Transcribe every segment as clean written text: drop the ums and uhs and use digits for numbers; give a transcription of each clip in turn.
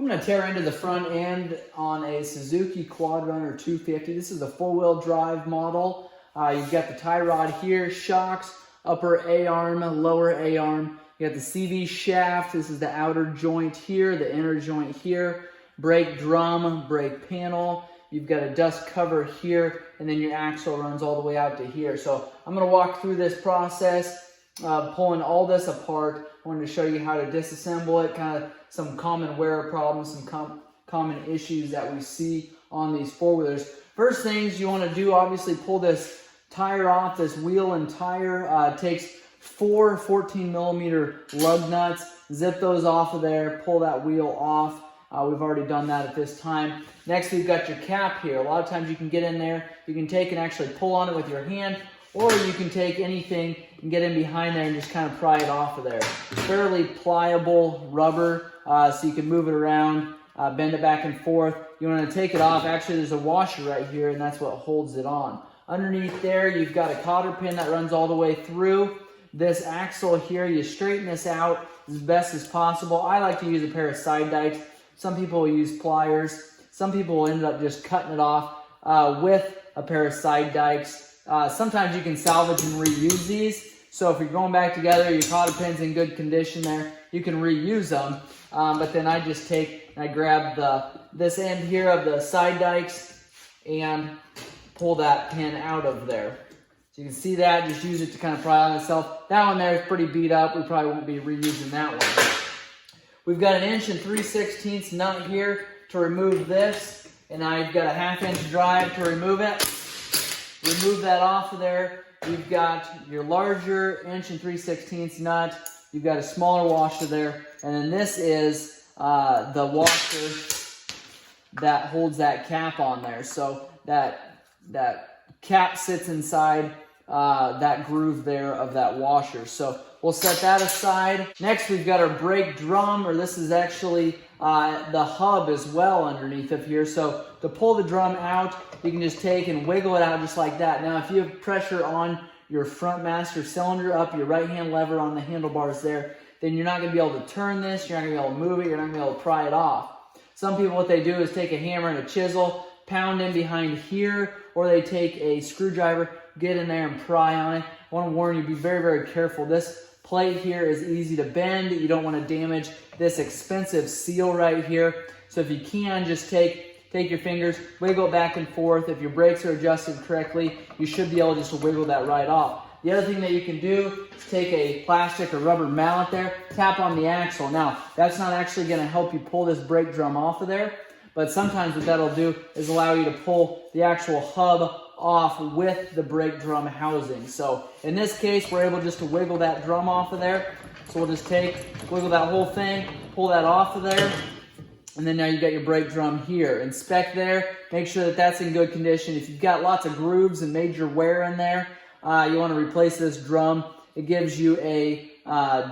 I'm going to tear into the front end on a Suzuki Quadrunner 250. This is a four-wheel drive model. You've got the tie rod here, shocks, upper A-arm, lower A-arm. You got the CV shaft. This is the outer joint here, the inner joint here. Brake drum, brake panel. You've got a dust cover here, and then your axle runs all the way out to here. So I'm going to walk through this process, pulling all this apart. I wanted to show you how to disassemble it, kind of some common wear problems, some common issues that we see on these four-wheelers. First things you want to do, obviously pull this tire off, this wheel and tire. It takes 4 14-millimeter lug nuts. Zip those off of there, pull that wheel off. We've already done that at this time. Next, we've got your cap here. A lot of times you can get in there, you can take and actually pull on it with your hand, or you can take anything and get in behind there and just kind of pry it off of there. Fairly pliable rubber, so you can move it around, bend it back and forth. You want to take it off. Actually, there's a washer right here, and that's what holds it on. Underneath there, you've got a cotter pin that runs all the way through. This axle here, you straighten this out as best as possible. I like to use a pair of side dikes. Some people will use pliers. Some people will end up just cutting it off with a pair of side dikes. Sometimes you can salvage and reuse these. So if you're going back together, your cotter pin's in good condition there, you can reuse them. But then I just take and I grab this end here of the side dikes and pull that pin out of there. So you can see that, just use it to kind of pry on itself. That one there is pretty beat up. We probably won't be reusing that one. We've got an 1 3/16 nut here to remove this, and I've got a 1/2 inch drive to remove it. Remove that off of there. You've got your larger 1 3/16 nut. You've got a smaller washer there, and then this is the washer that holds that cap on there. So that cap sits inside that groove there of that washer. So we'll set that aside. Next, we've got our brake drum, or this is actually the hub as well underneath of here. So to pull the drum out, you can just take and wiggle it out just like that. Now, if you have pressure on your front master cylinder up, your right-hand lever on the handlebars there, then you're not going to be able to turn this, you're not going to be able to move it, you're not going to be able to pry it off. Some people, what they do is take a hammer and a chisel, pound in behind here, or they take a screwdriver, get in there and pry on it. I want to warn you, be very, very careful. This plate here is easy to bend. You don't want to damage this expensive seal right here. So if you can, just take your fingers, wiggle it back and forth. If your brakes are adjusted correctly, you should be able just to wiggle that right off. The other thing that you can do is take a plastic or rubber mallet there, tap on the axle. Now, that's not actually going to help you pull this brake drum off of there, but sometimes what that'll do is allow you to pull the actual hub off with the brake drum housing. So in this case, we're able just to wiggle that drum off of there. So we'll just wiggle that whole thing, pull that off of there, and then now you've got your brake drum here. Inspect there, make sure that that's in good condition. If you've got lots of grooves and major wear in there, you want to replace this drum. It gives you a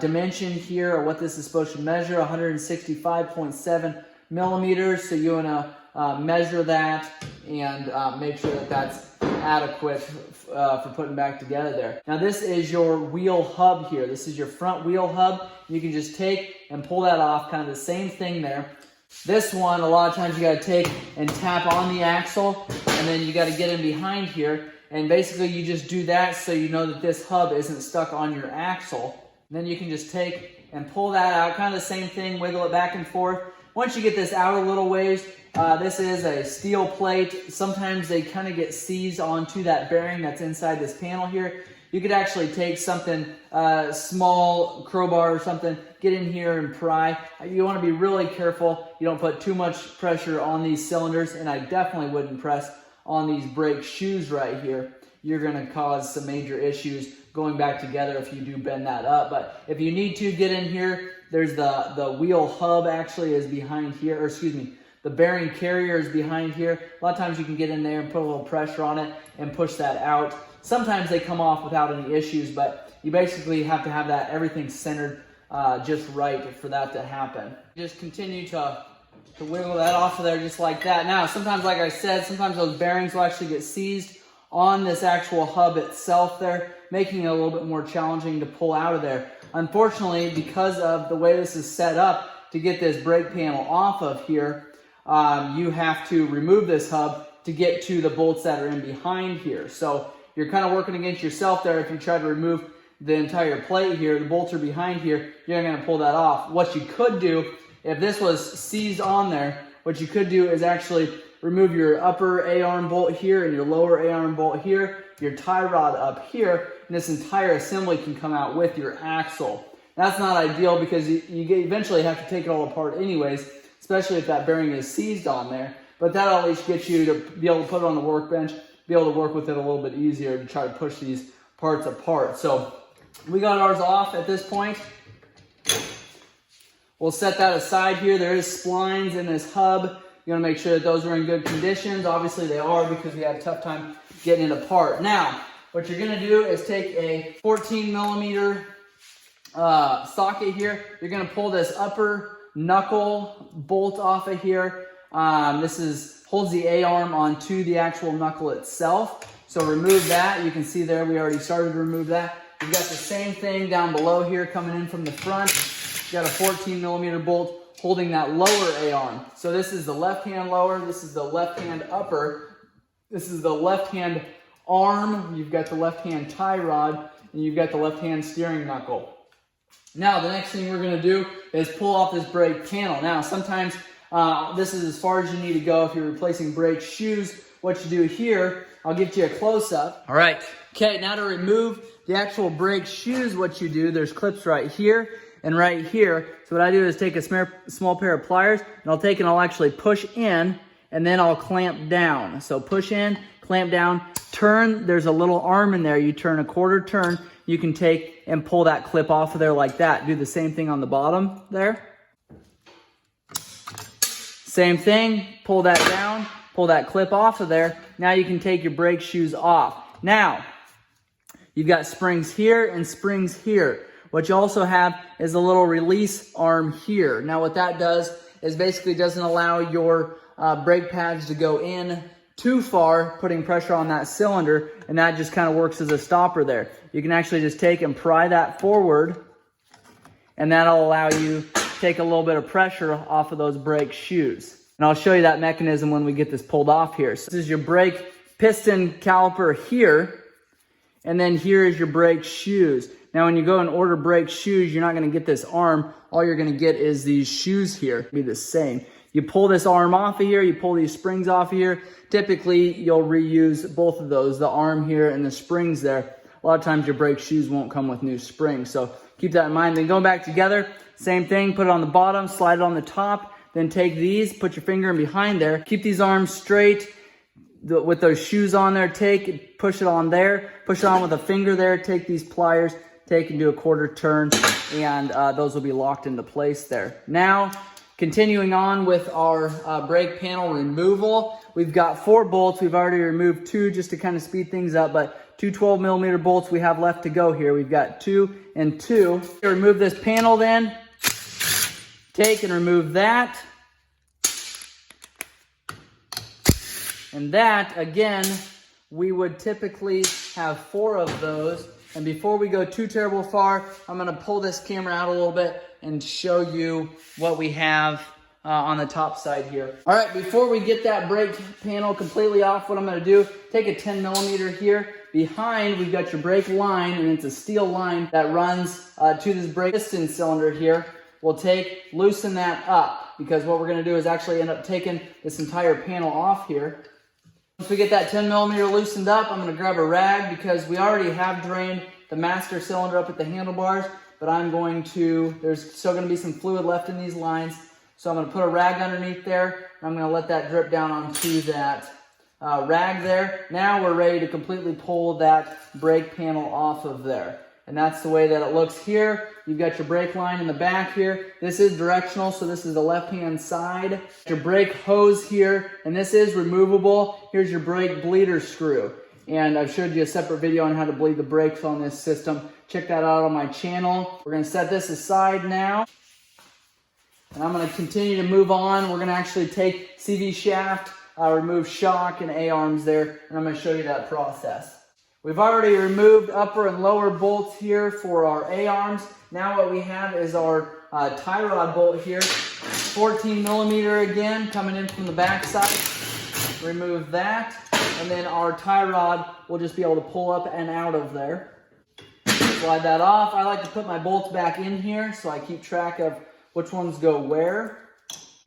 dimension here, or what this is supposed to measure, 165.7 millimeters. So you want to measure that and make sure that that's adequate for putting back together there. Now this is your wheel hub here. This is your front wheel hub. You can just take and pull that off, kind of the same thing there. This one, a lot of times you got to take and tap on the axle, and then you got to get in behind here, and basically you just do that so you know that this hub isn't stuck on your axle. And then you can just take and pull that out, kind of the same thing, wiggle it back and forth. Once you get this out a little ways, this is a steel plate. Sometimes they kind of get seized onto that bearing that's inside this panel here. You could actually take something, small crowbar or something, get in here and pry. You want to be really careful. You don't put too much pressure on these cylinders, and I definitely wouldn't press on these brake shoes right here. You're going to cause some major issues going back together if you do bend that up. But if you need to get in here, there's the wheel hub actually is behind here, or excuse me, the bearing carrier is behind here. A lot of times you can get in there and put a little pressure on it and push that out. Sometimes they come off without any issues, but you basically have to have that everything centered just right for that to happen. Just continue to wiggle that off of there just like that. Now, sometimes, like I said, sometimes those bearings will actually get seized on this actual hub itself there, making it a little bit more challenging to pull out of there. Unfortunately, because of the way this is set up, to get this brake panel off of here, you have to remove this hub to get to the bolts that are in behind here. So you're kind of working against yourself there if you try to remove the entire plate here. The bolts are behind here. You're not going to pull that off. What you could do, if this was seized on there, what you could do is actually remove your upper A-arm bolt here and your lower A-arm bolt here, your tie rod up here, and this entire assembly can come out with your axle. That's not ideal because you eventually have to take it all apart anyways, especially if that bearing is seized on there. But that'll at least get you to be able to put it on the workbench, be able to work with it a little bit easier to try to push these parts apart. So we got ours off at this point. We'll set that aside here. There is splines in this hub. You want to make sure that those are in good conditions. Obviously they are because we had a tough time getting it apart. Now, what you're going to do is take a 14 millimeter socket here. You're going to pull this upper knuckle bolt off of here. This holds the A-arm onto the actual knuckle itself. So remove that. You can see there we already started to remove that. You've got the same thing down below here coming in from the front. You've got a 14 millimeter bolt holding that lower A-arm. So this is the left hand lower, this is the left hand upper, this is the left hand arm, you've got the left hand tie rod, and you've got the left hand steering knuckle. Now the next thing we're going to do is pull off this brake panel. Now sometimes this is as far as you need to go if you're replacing brake shoes. What you do here, I'll give you a close-up. All right, okay, now to remove the actual brake shoes, what you do, there's clips right here and right here. So what I do is take a small pair of pliers, and I'll take and I'll actually push in, and then I'll clamp down. So push in, clamp down, turn, there's a little arm in there, you turn a quarter turn, you can take and pull that clip off of there like that. Do the same thing on the bottom there. Same thing, pull that down, pull that clip off of there. Now you can take your brake shoes off. Now, you've got springs here and springs here. What you also have is a little release arm here. Now what that does is basically doesn't allow your brake pads to go in too far, putting pressure on that cylinder, and that just kind of works as a stopper there. You can actually just take and pry that forward, and that'll allow you to take a little bit of pressure off of those brake shoes. And I'll show you that mechanism when we get this pulled off here. So this is your brake piston caliper here, and then here is your brake shoes. Now when you go and order brake shoes, you're not going to get this arm. All you're going to get is these shoes here. It'll be the same. You pull this arm off of here, you pull these springs off of here. Typically, you'll reuse both of those, the arm here and the springs there. A lot of times your brake shoes won't come with new springs, so keep that in mind. Then going back together, same thing, put it on the bottom, slide it on the top, then take these, put your finger in behind there, keep these arms straight with those shoes on there, push it on there, push it on with a finger there, take these pliers, take and do a quarter turn, and those will be locked into place there. Now, continuing on with our brake panel removal, we've got 4 bolts. We've already removed 2 just to kind of speed things up, but 2 12 millimeter bolts we have left to go here. We've got 2 and 2. Remove this panel then. Take and remove that. And that, again, we would typically have 4 of those. And before we go too terrible far, I'm going to pull this camera out a little bit and show you what we have on the top side here. All right, before we get that brake panel completely off, what I'm going to do, take a 10 millimeter here. Behind, we've got your brake line, and it's a steel line that runs to this brake piston cylinder here. We'll loosen that up, because what we're going to do is actually end up taking this entire panel off here. Once we get that 10 millimeter loosened up, I'm going to grab a rag, because we already have drained the master cylinder up at the handlebars, but there's still going to be some fluid left in these lines, so I'm going to put a rag underneath there, and I'm going to let that drip down onto that rag there. Now we're ready to completely pull that brake panel off of there. And that's the way that it looks here. You've got your brake line in the back here. This is directional, so this is the left-hand side. Your brake hose here, and this is removable. Here's your brake bleeder screw. And I've showed you a separate video on how to bleed the brakes on this system. Check that out on my channel. We're going to set this aside now. And I'm going to continue to move on. We're going to actually take CV shaft, remove shock and A-arms there, and I'm going to show you that process. We've already removed upper and lower bolts here for our A-arms. Now what we have is our tie rod bolt here. 14 millimeter again, coming in from the back side. Remove that. And then our tie rod will just be able to pull up and out of there. Slide that off. I like to put my bolts back in here so I keep track of which ones go where.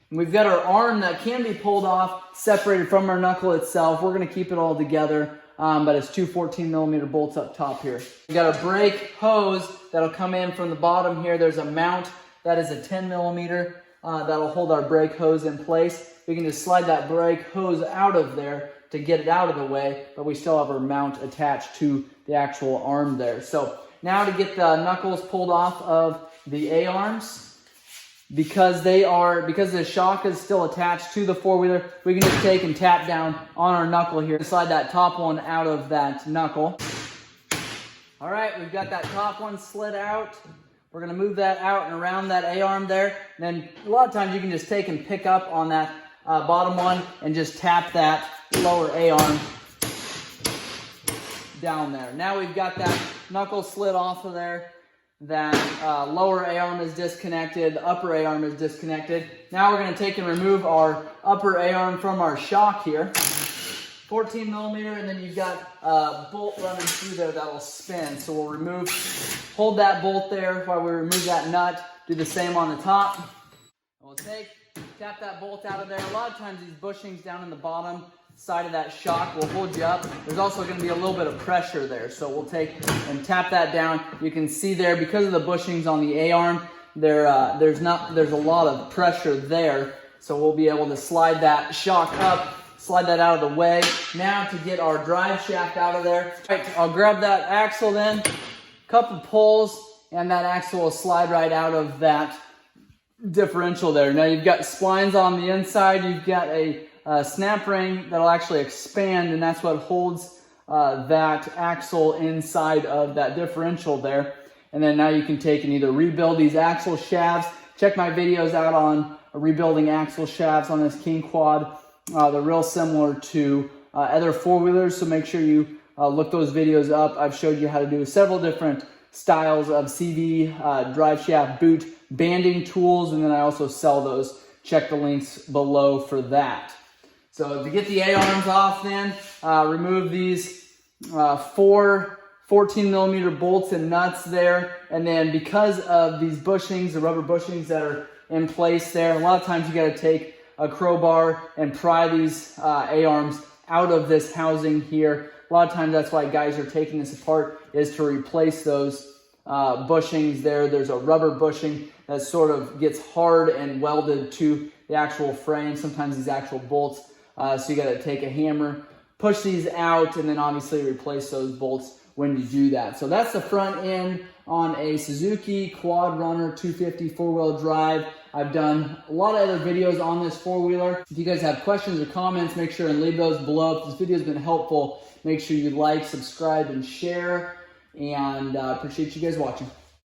And we've got our arm that can be pulled off, separated from our knuckle itself. We're going to keep it all together, but it's two 14 millimeter bolts up top here. We've got a brake hose that'll come in from the bottom here. There's a mount that is a 10 millimeter that'll hold our brake hose in place. We can just slide that brake hose out of there to get it out of the way, but we still have our mount attached to the actual arm there. So now to get the knuckles pulled off of the A-arms, because the shock is still attached to the four-wheeler, we can just take and tap down on our knuckle here and slide that top one out of that knuckle. All right, we've got that top one slid out. We're gonna move that out and around that A-arm there. And then a lot of times you can just take and pick up on that bottom one and just tap that lower A-arm down there. Now we've got that knuckle slid off of there. That lower A-arm is disconnected, upper A-arm is disconnected. Now we're going to take and remove our upper A-arm from our shock here. 14 millimeter, and then you've got a bolt running through there that'll spin. So we'll hold that bolt there while we remove that nut. Do the same on the top. We'll tap that bolt out of there. A lot of times these bushings down in the bottom side of that shock will hold you up. There's also going to be a little bit of pressure there, so we'll take and tap that down. You can see there, because of the bushings on the A-arm, there's a lot of pressure there, so we'll be able to slide that shock up, slide that out of the way. Now to get our drive shaft out of there, right, I'll grab that axle then, couple pulls, and that axle will slide right out of that differential there. Now you've got splines on the inside, you've got a snap ring that'll actually expand, and that's what holds that axle inside of that differential there. And then now you can take and either rebuild these axle shafts. Check my videos out on rebuilding axle shafts on this King Quad. They're real similar to other four-wheelers, so make sure you look those videos up. I've showed you how to do several different styles of CV drive shaft boot banding tools, and then I also sell those. Check the links below for that. So to get the A-arms off then, remove these 4 14 millimeter bolts and nuts there. And then because of these bushings, the rubber bushings that are in place there, a lot of times you got to take a crowbar and pry these A-arms out of this housing here. A lot of times that's why guys are taking this apart, is to replace those bushings there. There's a rubber bushing that sort of gets hard and welded to the actual frame. Sometimes these actual bolts. So you got to take a hammer, push these out, and then obviously replace those bolts when you do that. So that's the front end on a Suzuki Quadrunner 250 four-wheel drive. I've done a lot of other videos on this four-wheeler. If you guys have questions or comments, make sure and leave those below. If this video has been helpful, make sure you like, subscribe, and share. And appreciate you guys watching.